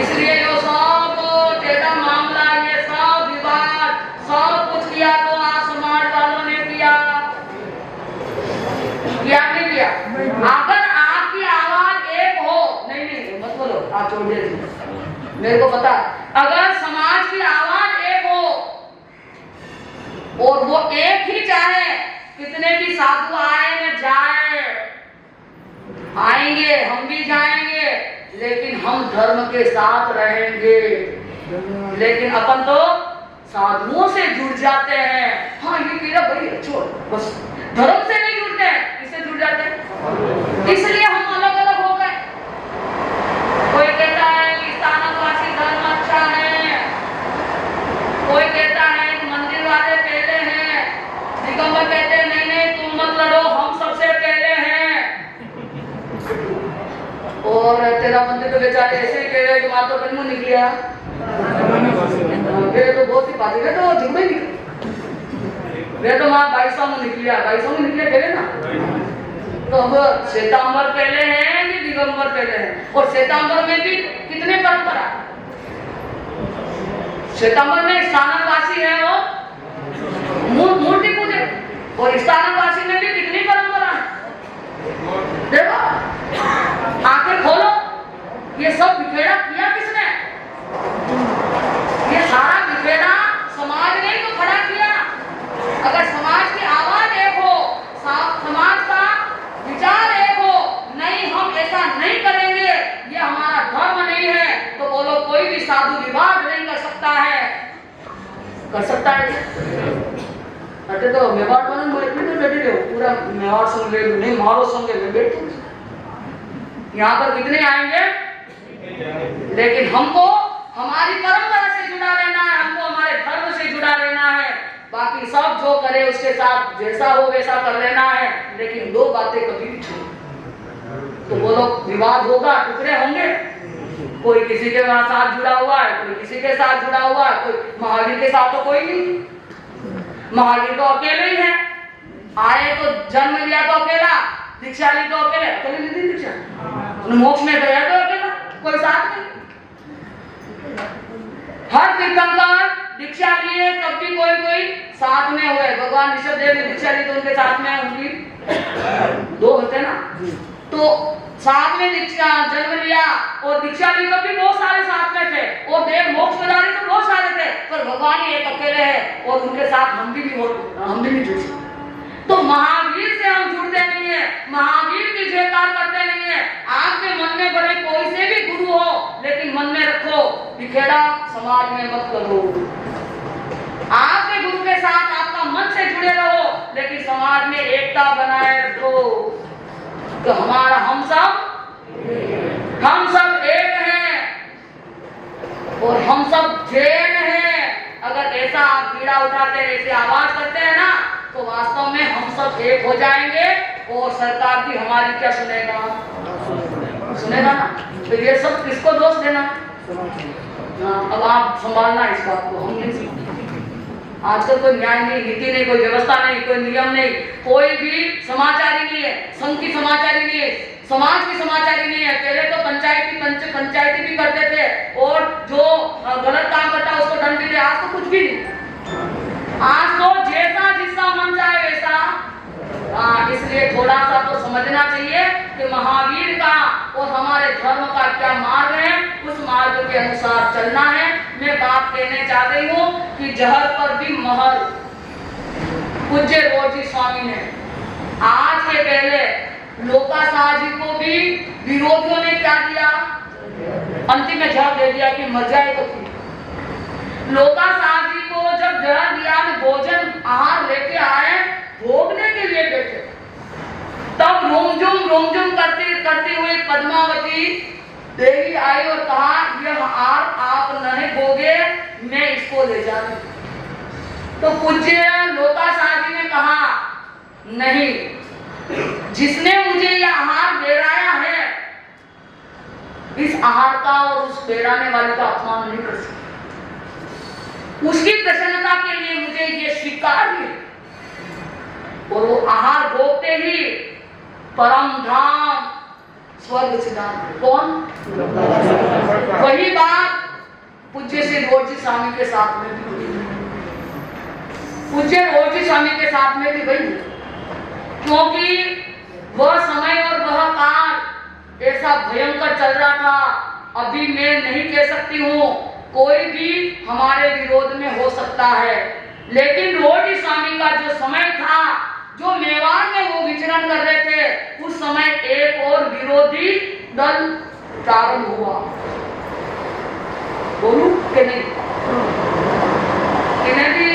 इसलिए जो सब टेढ़ा मामला, ये सब विवाद, सब कुछ किया तो आज समाज वालों ने किया नहीं किया? अगर आपकी आवाज एक हो, नहीं मत बोलो, आप छोड़ दे, मेरे को पता। अगर समाज की आवाज एक हो और वो एक ही चाहे, कितने भी साधु आए न जाए, आएंगे हम भी जाएंगे, लेकिन हम धर्म के साथ रहेंगे। लेकिन अपन तो साधुओं से जुड़ जाते हैं। हाँ ये मेरा भाई छोड़, बस धर्म से नहीं जुड़ते हैं, इससे जुड़ जाते हैं। इसलिए हम अलग अलग हो गए। कोई कहता है कि स्थानकवासी धर्म अच्छा है, कोई कहता है कि मंदिर वाले पहले हैं, दिगंबर कहते हैं नहीं नहीं तुम मत लड़ो, हम सबसे पहले हैं। और तेरा मंदिर तो बेचारे ऐसे ही कह रहे कि माँ तो कन्नू निकलिया, वे तो बहुत ही बातें, वे तो जुड़े नहीं, वे तो माँ 2200 में निकलिया, 2200 में निकले पहले ना। तो अब श्वेतांबर पहले हैं कि दिगंबर पहले हैं? और श्वेतांबर में भी कितने परंपरा, श्वेतांबर में स्थानकवासी है वो मूर्ति पूजे, और स्थानकवासी में भी कितनी परंपरा है। देखो आंखें खोलो, ये सब बिखेड़ा किया किसने? ये सारा बिखेड़ा समाज ने तो खड़ा किया। अगर समाज की आवाज एक हो, समाज का विचार एक हो, नहीं हम ऐसा नहीं करेंगे, ये हमारा धर्म नहीं है, तो बोलो कोई भी साधु विवाद नहीं कर सकता है। कर सकता है अरे तो मेवाड़ वाले बैठे रहो, पूरा मेवाड़ सुन ले, नहीं मारो सुन ले, मैं बैठू। यहाँ पर कितने आएंगे? लेकिन हमको हमारी परंपरा से जुड़ा रहना है, हमको हमारे धर्म से जुड़ा रहना है। बाकी सब जो करे उसके साथ जैसा हो वैसा कर लेना है, लेकिन दो बातें कभी भी छोड़। तो बोलो विवाद होगा, टुकड़े होंगे, कोई किसी के साथ जुड़ा हुआ है, कोई किसी के साथ जुड़ा हुआ है, कोई महावीर के साथ तो कोई नहीं, महावीर तो अकेले ही है, आए तो जन्म लिया तो अकेला, दीक्षा ली तो अकेले, अकेले नहीं दी दीक्षा, मोक्ष में गया तो अकेला, कोई साथ नहीं। हर तीर्थंकर दीक्षा लिए तब भी कोई कोई साथ में हुए। भगवान ऋषभदेव ने दीक्षा ली तो उनके साथ में उनकी दो होते ना, तो साथ में दीक्षा जन्म लिया और दीक्षा ली तो भी बहुत सारे साथ में थे, और देव मोक्ष में जाने तो बहुत सारे थे, पर भगवान ही एक अकेले है और उनके साथ हम भी नहीं जुड़ सकते। तो महावीर से हम जुड़ते नहीं है, महावीर की जयकार करते नहीं है। आपके मन में बड़े कोई से भी गुरु हो, लेकिन मन में रखो बिखेड़ा समाज में मत करो। आपके गुरु के साथ आपका मन से जुड़े रहो, लेकिन समाज में एकता बनाए रखो। तो हमारा हम सब एक हैं और हम सब जैन हैं। अगर ऐसा आप पीड़ा उठाते हैं, ऐसे आवाज करते हैं ना, तो वास्तव में हम सब एक हो जाएंगे और सरकार भी हमारी क्या सुनेगा ना। तो ये सब किसको दोष देना? अब आप संभालना इस बात को, हम नहीं। आजकल कोई न्याय नहीं, नीति नहीं, कोई व्यवस्था नहीं, कोई नियम नहीं, कोई भी समाचारी नहीं है, संघ की समाचारी नहीं है, समाज की समाचारी नहीं है। पहले तो पंचायती भी करते थे, और जो गलत काम करता उसको दंड भी दे। आज तो कुछ भी नहीं, आज तो जैसा जिसका मन चाहे वैसा। इसलिए थोड़ा सा तो समझना चाहिए कि महावीर का और हमारे धर्म का क्या मार्ग है, उस मार्ग के अनुसार चलना है। मैं बात कहने चाह रही हूँ कि जहर पर भी महल, पूज्य रोजी स्वामी ने आज के पहले लोका शाह जी को भी विरोधियों ने क्या दिया, अंतिम में जवाब दे दिया कि मर जाए तो ठीक। लोका शाह जी को जब जहर दिया, भोजन आहार लेके आए, भोगने के लिए बैठे, तब रोमझुम करती हुई पद्मावती देवी आई और कहा यह आहार आप नहीं भोगे, मैं इसको ले जाऊं। तो पूज्य लोका शाह जी ने कहा नहीं, जिसने मुझे यह आहार बेराया है, इस आहार का और उस बेराने वाले का अपमान नहीं कर सकता। उसकी प्रसन्नता के लिए मुझे ये स्वीकार है। और वो आहार भोगते ही परम धाम स्वर्ग सिद्धांत, कौन? वही बात पूज्य श्री रोजी स्वामी के साथ में भी हुई। पूज्य रोजी स्वामी के साथ में भी वही, क्योंकि वह समय और वह काल ऐसा भयंकर चल रहा था। अभी मैं नहीं कह सकती हूँ, कोई भी हमारे विरोध में हो सकता है, लेकिन रोजी स्वामी का जो समय था, जो मेवाड़ में वो विचरण कर रहे थे, उस समय एक और विरोधी दल प्रारंभ हुआ। बोलू कि नहीं? इन्हें भी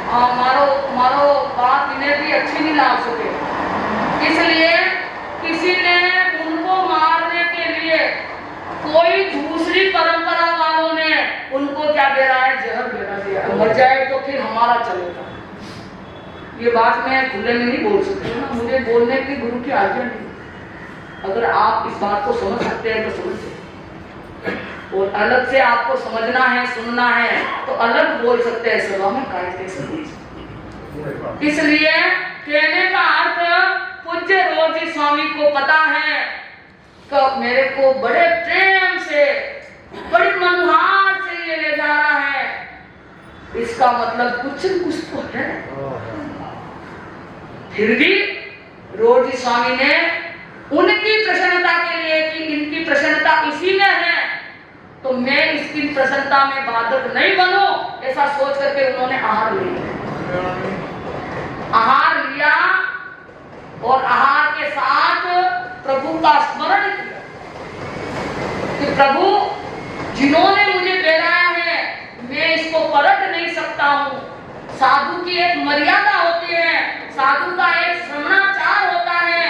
मारो बात इन्हें भी अच्छी नहीं लग सके, इसलिए किसी ने उनको मारने के लिए कोई दूसरी परंपरा वालों ने उनको क्या दे रहा है, जहर देना दिया, मर जाए तो फिर हमारा चलेगा। ये बात मैं खुले में नहीं बोल सकती ना, मुझे बोलने की गुरु की आज्ञा नहीं। अगर आप इस बात को समझ सकते हैं तो समझ सकते, और अलग से आपको समझना है, सुनना है तो अलग बोल सकते हैं, सभा में कायदे से बोल सकते। इसलिए कहने का अर्थ पूज्य रोजी स्वामी को पता है कि मेरे को बड़े प्रेम से, बड़ी मनुहार से ये ले जा रहा है, इसका मतलब कुछ न कुछ तो है। फिर भी रोजी स्वामी ने उनकी प्रसन्नता के लिए कि इनकी प्रसन्नता इसी में है, तो मैं इसकी प्रसन्नता में बाधक नहीं बनूं, ऐसा सोच करके उन्होंने आहार लिया। आहार लिया और आहार के साथ प्रभु का स्मरण किया कि प्रभु जिन्होंने मुझे बेराया है, मैं इसको परख नहीं सकता हूँ। साधु की एक मर्यादा होती है, साधु का एक श्रवणाचार होता है,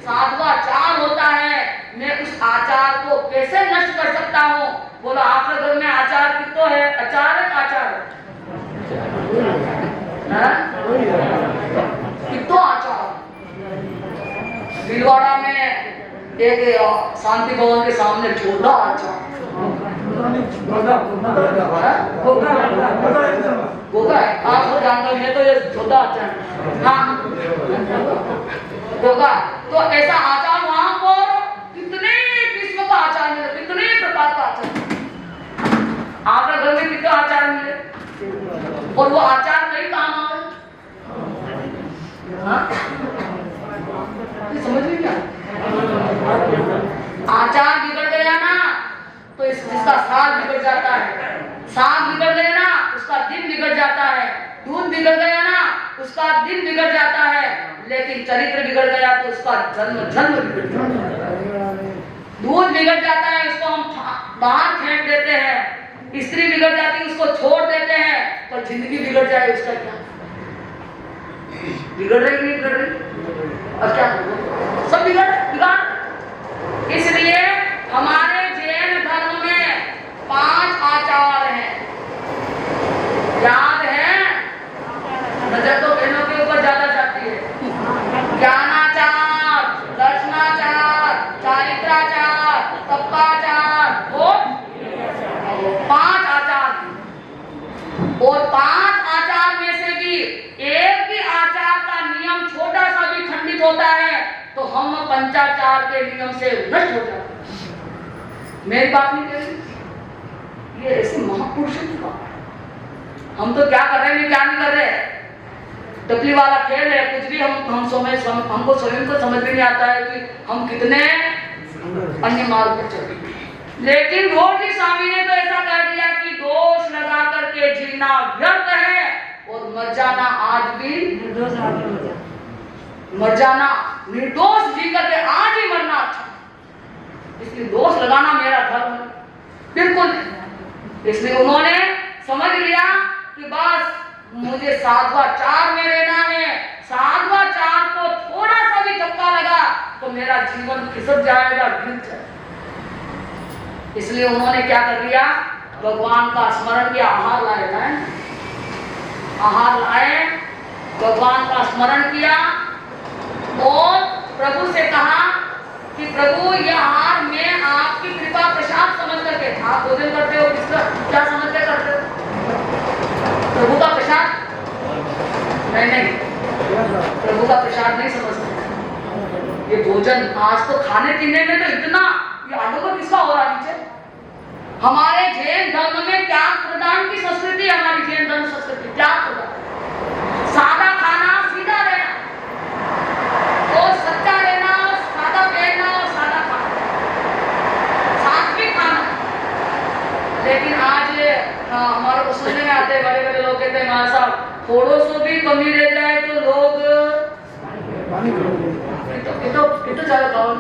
साधुआचार होता है। मैं उस आचार को कैसे नष्ट कर सकता हूँ? बोलो आपके घर में आचार कितो है? आचार है, आचार कितो आचार। भीलवाड़ा में एक शांति भवन के सामने छोटा आचार होगा है, आप तो जानते हैं, तो ये छोटा आचार हाँ होगा। तो ऐसा आचार वहां पर कितने किस्म का आचार मिले, कितने प्रकार का आचार। आपके घर में कितना आचार मिले, और वो आचार कई काम आए। समझ में क्या? आचार बिगड़ गया ना तो इसका साग बिगड़ जाता है, साग बिगड़ गया ना उसका दिन बिगड़ जाता है, दूध बिगड़ गया ना उसका दिन बिगड़ जाता है, लेकिन चरित्र बिगड़ गया तो उसका जन्म बिगड़ जाता है। दूध बिगड़ जाता है उसको हम बाहर फेंक देते हैं, स्त्री बिगड़ जाती है उसको छोड़ देते हैं, पर जिंदगी बिगड़ जाए उसका क्या? बिगड़ रही नहीं बिगड़ रही, अब क्या सब बिगड़। इसलिए हमारे जैन धर्म में 5 आचार हैं, याद है? नजर तो बहनों के ऊपर ज्यादा जाती है। ज्ञानाचार, दर्शनाचार, चारित्राचार, तपाचार और 5 आचार। और 5 आचार में से भी एक भी आचार का नियम छोटा सा भी खंडित होता है तो हम पंचाचार के नियम से नष्ट हो जाते हैं। मेरी बात नहीं कह रही, ये ऐसे महापुरुषों की बात है। हम तो क्या कर रहे हैं, क्या नहीं कर रहे, टपली वाला खेल है, कुछ भी हमको स्वयं को समझ भी नहीं आता है कि हम कितने अन्य मार्ग पर चल रहे हैं। लेकिन रोजी स्वामी ने तो ऐसा कह दिया कि दोष लगा करके जीना व्यर्थ है और मर जाना आज भी निर्दोष, मर जाना निर्दोष जी करके आज ही मरना अच्छा, इसलिए दोष लगाना मेरा धर्म बिल्कुल। इसलिए उन्होंने समझ लिया कि बस मुझे साधुआचार में रहना है, साधुआचार को थोड़ा सा भी धक्का लगा तो मेरा जीवन खिसक जाएगा, गिर जाएगा। इसलिए उन्होंने क्या कर लिया, भगवान का स्मरण किया, आहार लाए ना, आहार लाए, भगवान का स्मरण किया और प्रभु से कहा कि प्रभु यह आहार मैं आपकी कृपा प्रसाद समझ करके, आप भोजन करते हो किसका क्या समझ के करते हो? प्रभु का प्रसाद नहीं, प्रभु का प्रसाद नहीं समझते। ये भोजन आज तो खाने पीने में तो इतना ये आडों किसका हो रहा नीचे। हमारे जैन धर्म में त्याग प्रदान की संस्कृति, हमारी जैन धर्म संस्कृति त्याग प्रदान, सादा खाना, सीधा रहना और सच्चा रहना, सादा पहनना और सादा खाना, सात्विक खाना। लेकिन आज हमारे को सुनने में आते बड़े बड़े लोग कहते हैं महाराज साहब थोड़ो सो भी कमी रह जाए तो लोग कितो ज्यादा खाओ।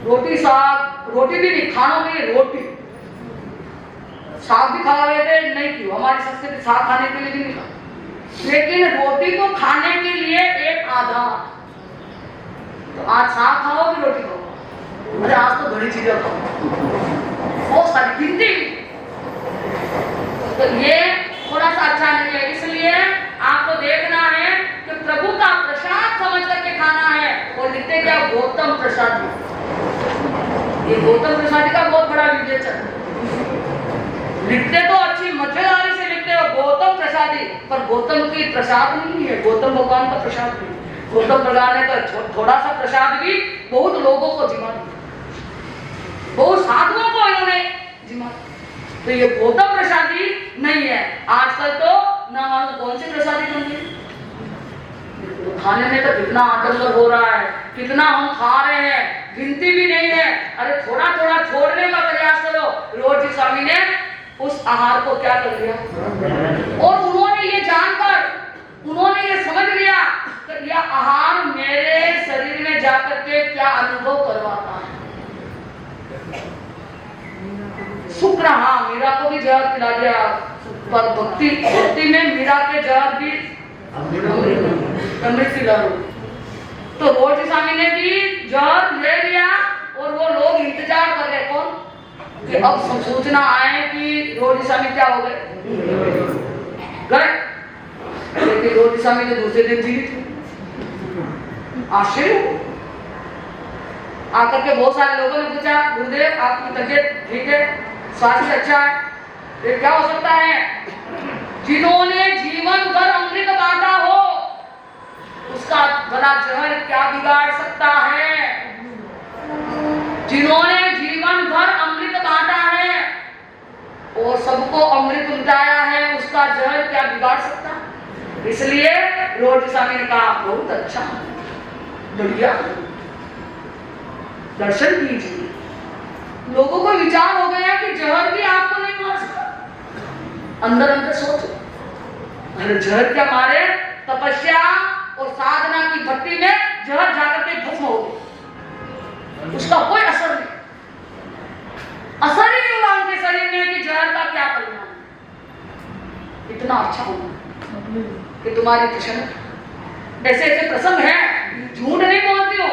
रोटी साग, रोटी भी नहीं, खानों में रोटी, साग भी खा रहे थे, नहीं क्यों, हमारी संस्कृति साग खाने के लिए भी नहीं खा, लेकिन रोटी को खाने के लिए एक आधार। तो आज साग खाओ कि रोटी खाओ? अरे आज तो बड़ी चीजें खाओ, बहुत सारी गिनती। तो ये थोड़ा सा अच्छा नहीं है, इसलिए आपको देखना है कि प्रभु का प्रसाद समझ करके खाना है। और लिखते क्या? गौतम प्रसाद। ये गौतम प्रसाद का बहुत बड़ा विवेचन, लिखते तो अच्छी मजेदारी से लिखते हो गौतम प्रसादी, पर गौतम की प्रसाद नहीं है, गौतम भगवान का प्रसाद नहीं। गौतम भगवान ने तो थोड़ा सा प्रसाद भी बहुत लोगों को जिमा दिया, बहुत साधुओं को इन्होंने जिमा दिया। तो ये गौतम प्रसादी नहीं है। आजकल तो ना मालूम कौन सी प्रसादी बन गई, तो खाने में तो कितना आडंबर हो रहा है, कितना हम खा रहे हैं, गिनती भी नहीं है। अरे थोड़ा थोड़ा छोड़ने का प्रयास करो। रोज जी स्वामी ने उस आहार को क्या कर दिया, और उन्होंने ये जानकर, उन्होंने ये समझ लिया कि यह आहार मेरे शरीर में जाकर के क्या अनुभव करवाता है। शुक्र, हाँ, मीरा को भी जहर पिला दिया, पर भक्ति में मीरा के जहर भी अमृत पिला। तो रोज स्वामी ने भी जहर ले लिया, और वो लोग इंतजार कर रहे कौन कि अब सूचना आए कि रोज स्वामी क्या हो गए, लेकिन रोज स्वामी ने दूसरे दिन जीवित आश्चर्य आकर के बहुत सारे लोगों ने पूछा, गुरुदेव आपकी तबीयत ठीक है, स्वास्थ्य अच्छा है, ये क्या हो सकता है? जिन्होंने जीवन भर अमृत बांटा हो उसका भला जहर क्या बिगाड़ सकता है? जिन्होंने जीवन भर अमृत बांटा है और सबको अमृत लुटाया है, उसका जहर क्या बिगाड़ सकता है? इसलिए रोज स्वामी ने कहा बहुत अच्छा, बढ़िया, दर्शन कीजिए। लोगों को विचार हो गया कि जहर भी आपको नहीं मार सकता। अंदर अंदर सोचो, अरे जहर क्या मारे? तपस्या और साधना की भट्टी में जहर जाकर के भस्म हो गई, उसका कोई असर नहीं, असर ही नहीं हुआ उनके शरीर में कि जहर का क्या परिणाम। इतना अच्छा होगा कि तुम्हारी प्रसन्न। ऐसे ऐसे प्रसंग हैं, झूठ नहीं बोलती हो,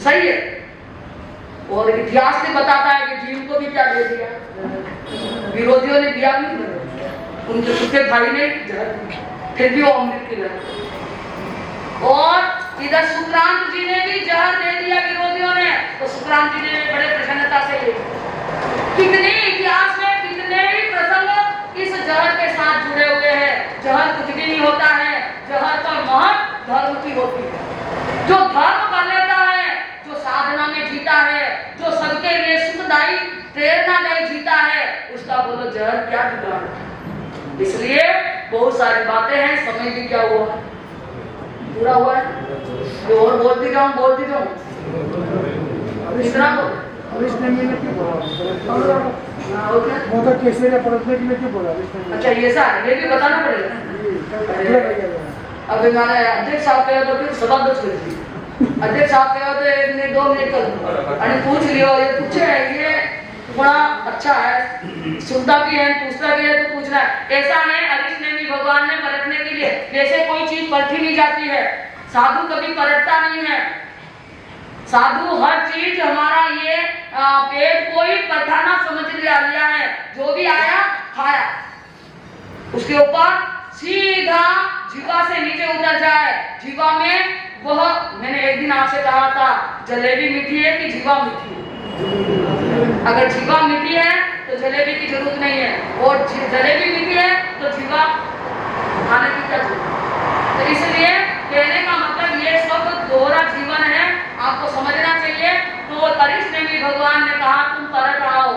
सही है। और इतिहास ने बताता है कि जीव को भी क्या दे दिया, विरोधियों ने दिया भी, उनके खुद भाई ने जहर, फिर भी वो अमृत की लहर। और इधर सुक्रांत जी ने भी जहर दे दिया विरोधियों ने, तो सुक्रांत जी ने बड़े प्रसन्नता से कितने इतिहास में कितने ही प्रसंग इस जहर के साथ जुड़े हुए हैं। जहर कुछ भी नहीं होता है, जहर का महत्व धर्म की होती है। जो धर्म कर लेता है, जो साधना में जीता है, जो सबके लिए सुखदायी प्रेरणादायी जीता है, उसका बोलो जहर क्या बिगाड़। इसलिए बहुत सारी बातें हैं, समय भी क्या हुआ, पूरा हुआ है, जो और बोलती जाऊं इतना वो तो केसरिया परतने के लिए क्यों बोला? अच्छा ये सार ये भी बताना पड़ेगा। अब हमारे अध्यक्ष साहब कहे तो फिर सभा दस बजे अध्यक्ष साहब कहे तो 1 मिनट 2 मिनट कर पूछ लियो, ये पूछे ये बड़ा अच्छा है, सुनता भी है पूछता भी है तो पूछना है। ऐसा है अरिष्ट ने भी भगवान ने परखने के लिए, जैसे कोई चीज परखी नहीं जाती है, साधु कभी परखता नहीं है। साधु हर चीज हमारा ये पेट को ही परखाना समझ लिया है, जो भी आया खाया, उसके ऊपर सीधा जीवा से नीचे उतर जाए। जीवा में वह, मैंने एक दिन आपसे कहा था, जलेबी मीठी है कि जीवा मीठी है? अगर जीवा मीठी है तो जलेबी की जरूरत नहीं है, और जलेबी मीठी है तो जीवा खाने की क्या जरूरत। तो इसलिए कहने का मतलब ये सब दोहरा जीवन है, आपको समझना चाहिए। तो अरिष्ट ने भी भगवान ने कहा तुम परख आओ।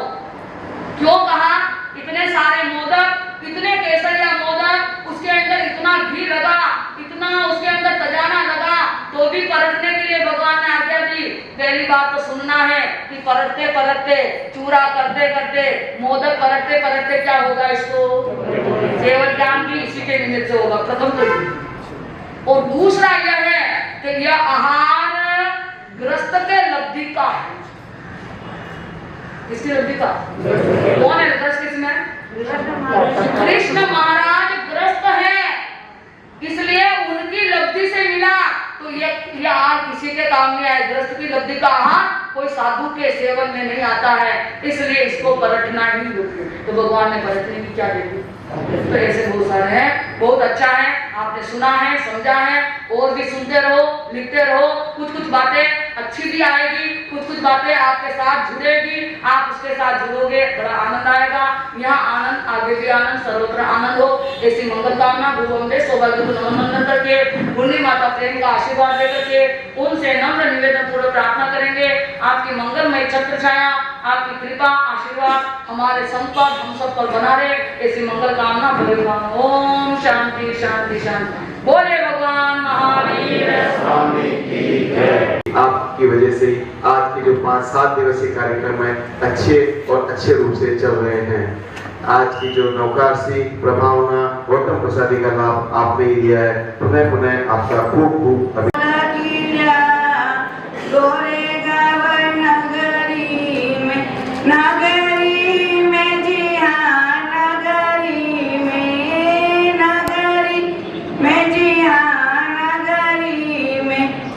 क्यों कहा? इतने सारे मोदक, इतने केसरिया मोदक, उसके अंदर इतना घी लगा, इतना उसके अंदर खजाना लगा, तो भी परखने के लिए भगवान ने आज्ञा दी। पहली बात तो सुनना है कि परखते परखते, चूरा करते करते, मोदक परखते परखते क्या होगा, इसको केवल ज्ञान भी इसी के निमित्त से होगा, प्रथम तो। और दूसरा यह है कि यह आहार ग्रस्त के लब्धि का है। किसकी लब्धि का? कौन है ग्रस्त इसमें? कृष्ण महाराज ग्रस्त है, इसलिए उनकी लब्धि से मिला। तो ये आज किसी के काम में आए। ग्रस्त की लब्धि का आहार कोई साधु के सेवन में नहीं आता है, इसलिए इसको परखना ही होगी। तो भगवान ने परखने की क्या देखी? तो ऐसे बहुत सारे हैं। बहुत अच्छा है, आपने सुना है, समझा है, और भी सुनते रहो, लिखते रहो। कुछ कुछ बातें अच्छी भी आएगी, कुछ कुछ बातें आपके साथ जुड़ेगी, आप उसके साथ जुड़ोगे, बड़ा आनंद आएगा। यहाँ आनंद, आगे भी आनंद, सर्वत्र आनंद हो, ऐसी मंगल कामना गुरु वंदे सौभाग्य को नमन करके, पुण्य माता प्रेम का आशीर्वाद लेकर के उनसे नम्र निवेदन पूर्वक प्रार्थना करेंगे। आपकी मंगलमय छत्र छाया, आपकी कृपा आशीर्वाद हमारे संपर्क हम सब पर बना रहे, ऐसी मंगल कामना भगवान। ओम शांति शांति शांति। बोले भगवान महावीर स्वामी की जय। आपकी वजह से आज के जो 5-7 दिवसीय कार्यक्रम है अच्छे रूप से चल रहे हैं। आज की जो नौकारसी प्रभावना गौतम प्रसादी का लाभ आपने ही दिया है। पुनः आपका खूब खूब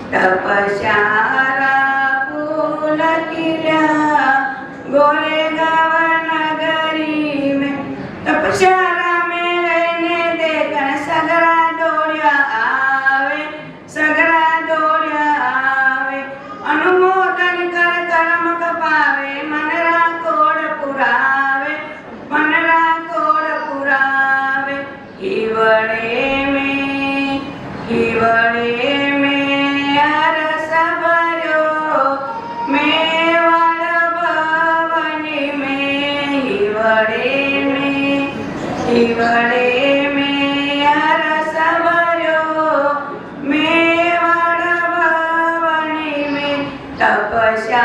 तपस्यारा फूल खिला गोरेगांव नगरी में, तपस्यारा में रहने देकर सगरा दौड़िया आवे, सगरा दौड़िया आवे। अनुमोदन कर कर्म कपावे, मनरा कोड़ पुरावे, मनरा कोड़ पुरावे। हिवड़े में हिवड़े में रस भरो, मेवाड़ भवनी में तपस्या